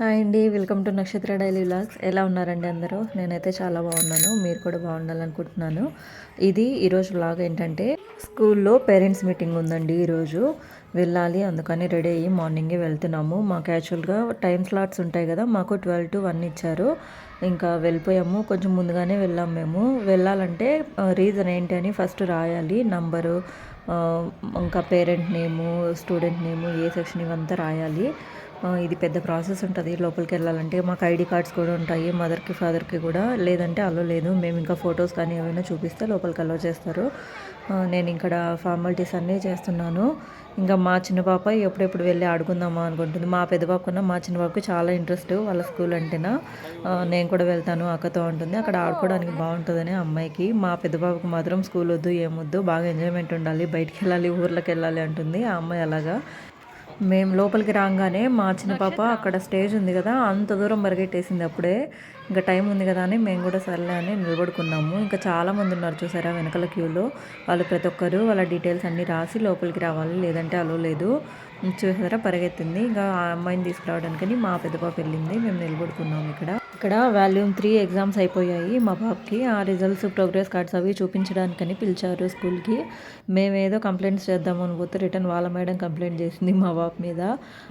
Hi అండి. Welcome to నక్షత్ర daily vlogs. ఎలా ఉన్నారండి అందరూ? నేనైతే చాలా బాగున్నాను. మీరు కూడా బాగుండాలనుకుంటున్నాను. ఇది ఈరోజు వ్లాగ్ ఏంటంటే, స్కూల్లో పేరెంట్స్ మీటింగ్ ఉందండి ఈరోజు. వెళ్ళాలి, అందుకని రెడీ అయ్యి మార్నింగే వెళ్తున్నాము. మాకు యాక్చువల్గా టైం స్లాట్స్ ఉంటాయి కదా, మాకు 12 to 1 ఇచ్చారు. ఇంకా వెళ్ళిపోయాము. కొంచెం ముందుగానే వెళ్ళాము మేము. వెళ్ళాలంటే రీజన్ ఏంటి అని ఫస్ట్ రాయాలి. నంబరు, ఇంకా పేరెంట్ నేము, స్టూడెంట్ నేము, ఏ సెక్షన్ ఇవంతా రాయాలి. ఇది పెద్ద ప్రాసెస్ ఉంటుంది లోపలికి వెళ్ళాలంటే. మాకు ఐడి కార్డ్స్ కూడా ఉంటాయి, మదర్కి ఫాదర్కి కూడా. లేదంటే అలో లేదు. మేము ఇంకా ఫొటోస్ కానీ ఏమైనా చూపిస్తే లోపలికి అలో చేస్తారు. నేను ఇక్కడ ఫార్మాలిటీస్ అన్నీ చేస్తున్నాను. ఇంకా మా చిన్న పాప ఎప్పుడెప్పుడు వెళ్ళి ఆడుకుందామా అనుకుంటుంది. మా పెద్ద పాప కన్నా మా చిన్న పాపకి చాలా ఇంట్రెస్ట్ వాళ్ళ స్కూల్ అంటేనా. నేను కూడా వెళ్తాను అక్కతో ఉంటుంది. అక్కడ ఆడుకోవడానికి బాగుంటుందని అమ్మాయికి. మా పెద్ద పాపకు మాత్రం స్కూల్ వద్దు, ఏమొద్దు, బాగా ఎంజాయ్మెంట్ ఉండాలి, బయటికి వెళ్ళాలి, ఊర్లోకి వెళ్ళాలి అంటుంది ఆ అమ్మాయి. అలాగా మేము లోపలికి రాగానే మా చిన్న పాప అక్కడ స్టేజ్ ఉంది కదా, అంత దూరం పరిగెట్టేసింది అప్పుడే. ఇంకా టైం ఉంది కదా అని మేము కూడా సర్లే అని నిలబడుకున్నాము. ఇంకా చాలామంది ఉన్నారు చూసారా వెనకాల క్యూలో. వాళ్ళు ప్రతి ఒక్కరు వాళ్ళ డీటెయిల్స్ అన్నీ రాసి లోపలికి రావాలి, లేదంటే అలో లేదు. చూసారా పరిగెత్తింది. ఇంకా ఆ అమ్మాయిని తీసుకురావడానికని మా పెద్ద పాప వెళ్ళింది. మేము నిలబడుకున్నాము ఇక్కడ వాల్యూమ్ 3 ఎగ్జామ్స్ అయిపోయాయి మా పాపకి. ఆ రిజల్ట్స్, ప్రోగ్రెస్ కార్డ్స్ అవి చూపించడానికని పిలిచారు స్కూల్కి. మేమేదో కంప్లైంట్స్ చేద్దామని పోతే రిటర్న్ వాళ్ళ మేడం కంప్లైంట్ చేసింది మా పాప మీద.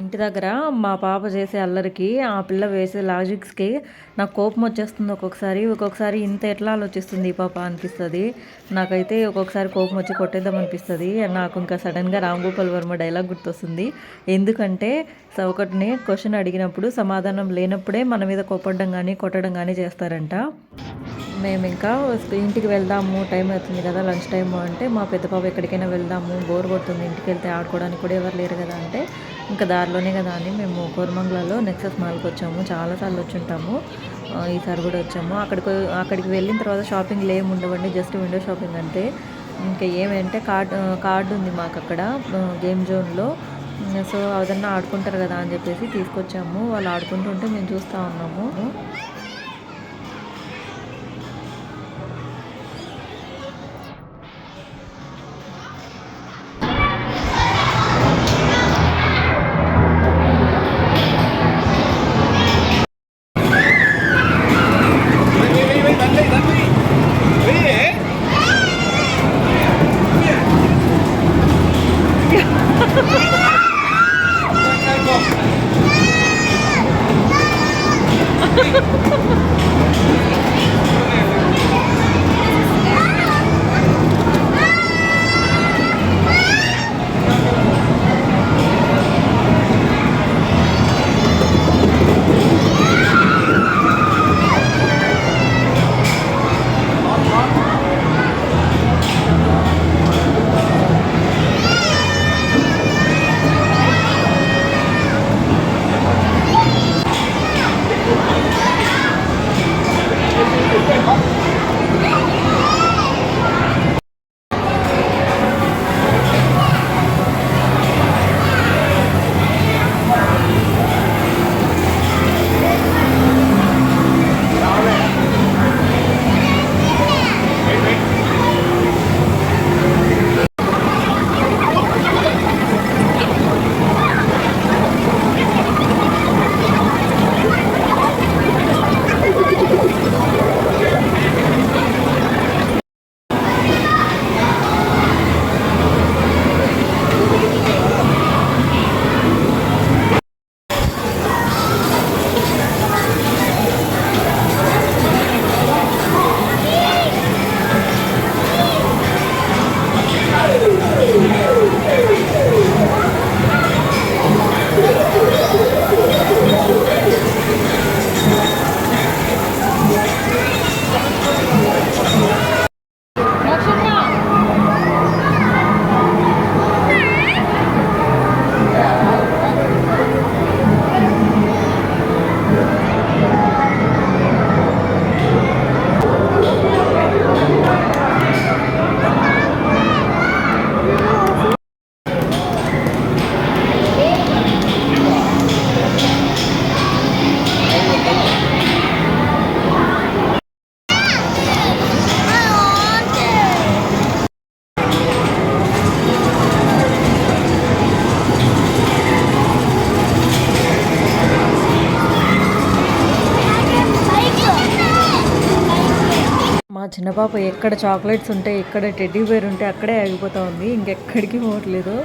ఇంటి దగ్గర మా పాప చేసే అల్లరికి, ఆ పిల్ల వేసే లాజిక్స్కి నాకు కోపం వచ్చేస్తుంది ఒక్కొక్కసారి ఇంత ఎట్లా ఆలోచిస్తుంది ఈ పాప అనిపిస్తుంది నాకైతే. ఒక్కొక్కసారి కోపం వచ్చి కొట్టేద్దాం అనిపిస్తుంది నాకు. ఇంకా సడన్గా రామ్ గోపాల్ వర్మ డైలాగ్ గుర్తొస్తుంది. ఎందుకంటే ఒకటిని క్వశ్చన్ అడిగినప్పుడు సమాధానం లేనప్పుడే మన మీద కోపడడం కానీ కొట్టడం కానీ చేస్తారంట. మేము ఇంకా ఇంటికి వెళ్దాము, టైం అవుతుంది కదా, లంచ్ టైము అంటే, మా పెద్ద పాప ఎక్కడికైనా వెళ్దాము, బోర్ కొడుతుంది, ఇంటికి వెళ్తే ఆడుకోవడానికి కూడా ఎవరు లేరు కదా అంటే, ఇంకా దారిలోనే కదా అని మేము కోరమంగళలో నెక్సెస్ మాల్కి వచ్చాము. చాలాసార్లు వచ్చి ఉంటాము, ఈసారి కూడా వచ్చాము. అక్కడికి వెళ్ళిన తర్వాత షాపింగ్లు ఏమి ఉండవండి, జస్ట్ విండో షాపింగ్ అంతే. ఇంకా ఏమంటే కార్డు ఉంది మాకు అక్కడ గేమ్ జోన్లో. సో అదన్నా ఆడుకుంటారు కదా అని చెప్పేసి తీసుకొచ్చాము. వాళ్ళు ఆడుకుంటుంటే మేము చూస్తూ ఉన్నాము. చిన్న పాప ఎక్కడ చాక్లెట్స్ ఉంటే ఎక్కడ టెడ్డీ బేర్ ఉంటే అక్కడే ఆగిపోతా ఉంది, ఇంకెక్కడికి పోవట్లేదు.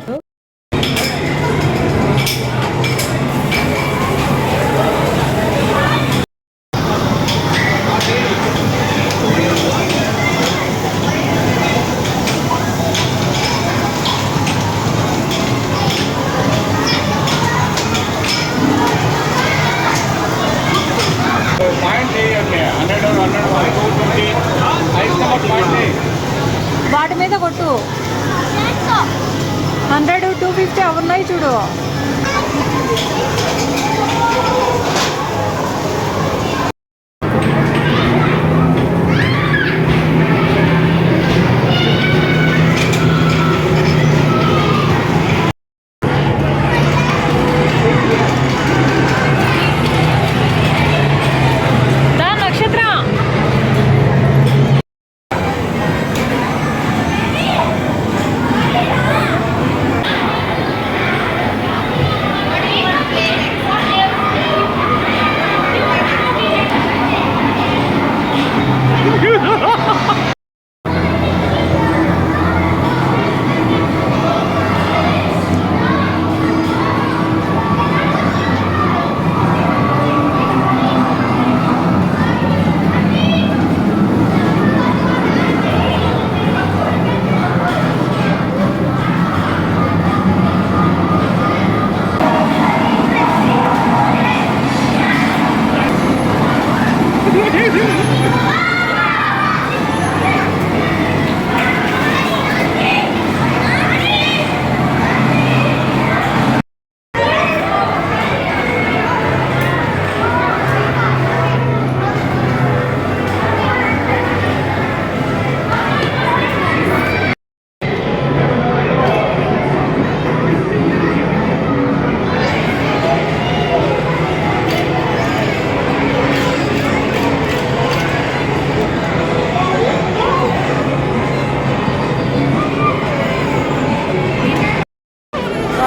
వాటి మీద కొట్టు 100, 250 అవి ఉన్నాయి చూడు.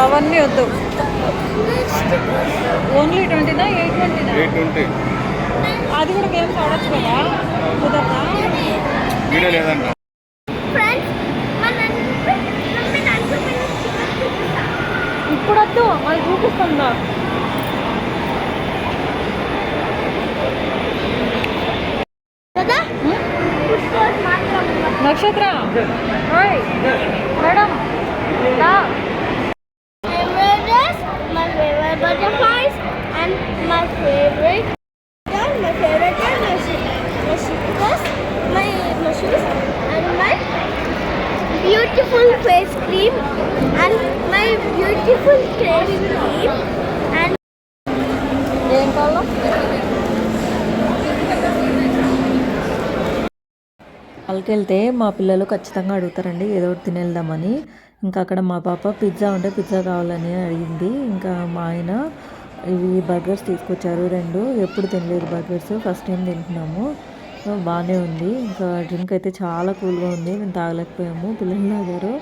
అవన్నీ వద్దు, ఓన్లీ 20నా 820? అది కూడా గేమ్స్ ఆడచ్చు కదా, కుదరదా? వీడియో లేదంట. ఇప్పుడు వద్దు, అది చూపిస్తుందా? నక్షత్ర madam butterflies and my favorite girl, my shoes and my beautiful face cream and my beautiful face cream and ఏం కావాలో వాళ్ళకెళ్తే మా పిల్లలు ఖచ్చితంగా అడుగుతారండి ఏదో ఒకటి తినేద్దామని. ఇంకా అక్కడ మా పాప పిజ్జా ఉంటే పిజ్జా కావాలని అడిగింది. ఇంకా మా ఆయన ఇవి బర్గర్స్ తీసుకొచ్చారు 2. ఎప్పుడు తినలేదు బర్గర్స్, ఫస్ట్ టైం తింటున్నాము. బాగానే ఉంది. ఇంకా డ్రింక్ అయితే చాలా కూల్గా ఉంది, మేము తాగలేకపోయాము, పిల్లలు తాగారు.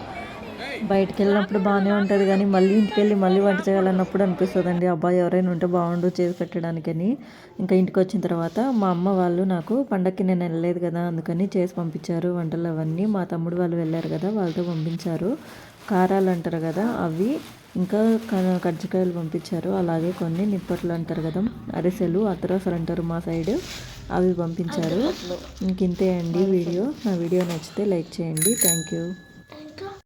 బయటికి వెళ్ళినప్పుడు బాగానే ఉంటుంది కానీ మళ్ళీ ఇంటికి వెళ్ళి మళ్ళీ వంట చేయాలన్నప్పుడు అనిపిస్తుందండి, అబ్బాయి ఎవరైనా ఉంటే బాగుండు చేసి పెట్టడానికని. ఇంకా ఇంటికి వచ్చిన తర్వాత మా అమ్మ వాళ్ళు నాకు పండక్కి నేను వెళ్ళలేదు కదా అందుకని చేసి పంపించారు వంటలు అవన్నీ. మా తమ్ముడు వాళ్ళు వెళ్ళారు కదా వాళ్ళతో పంపించారు. కారాలు అంటారు కదా అవి, ఇంకా కజ్జికాయలు పంపించారు, అలాగే కొన్ని నిప్పట్లు అంటారు కదా అరిసెలు, అత్తరసలు అంటారు మా సైడ్, అవి పంపించారు. ఇంతే అండి వీడియో. నా వీడియో నచ్చితే లైక్ చేయండి. Thank you.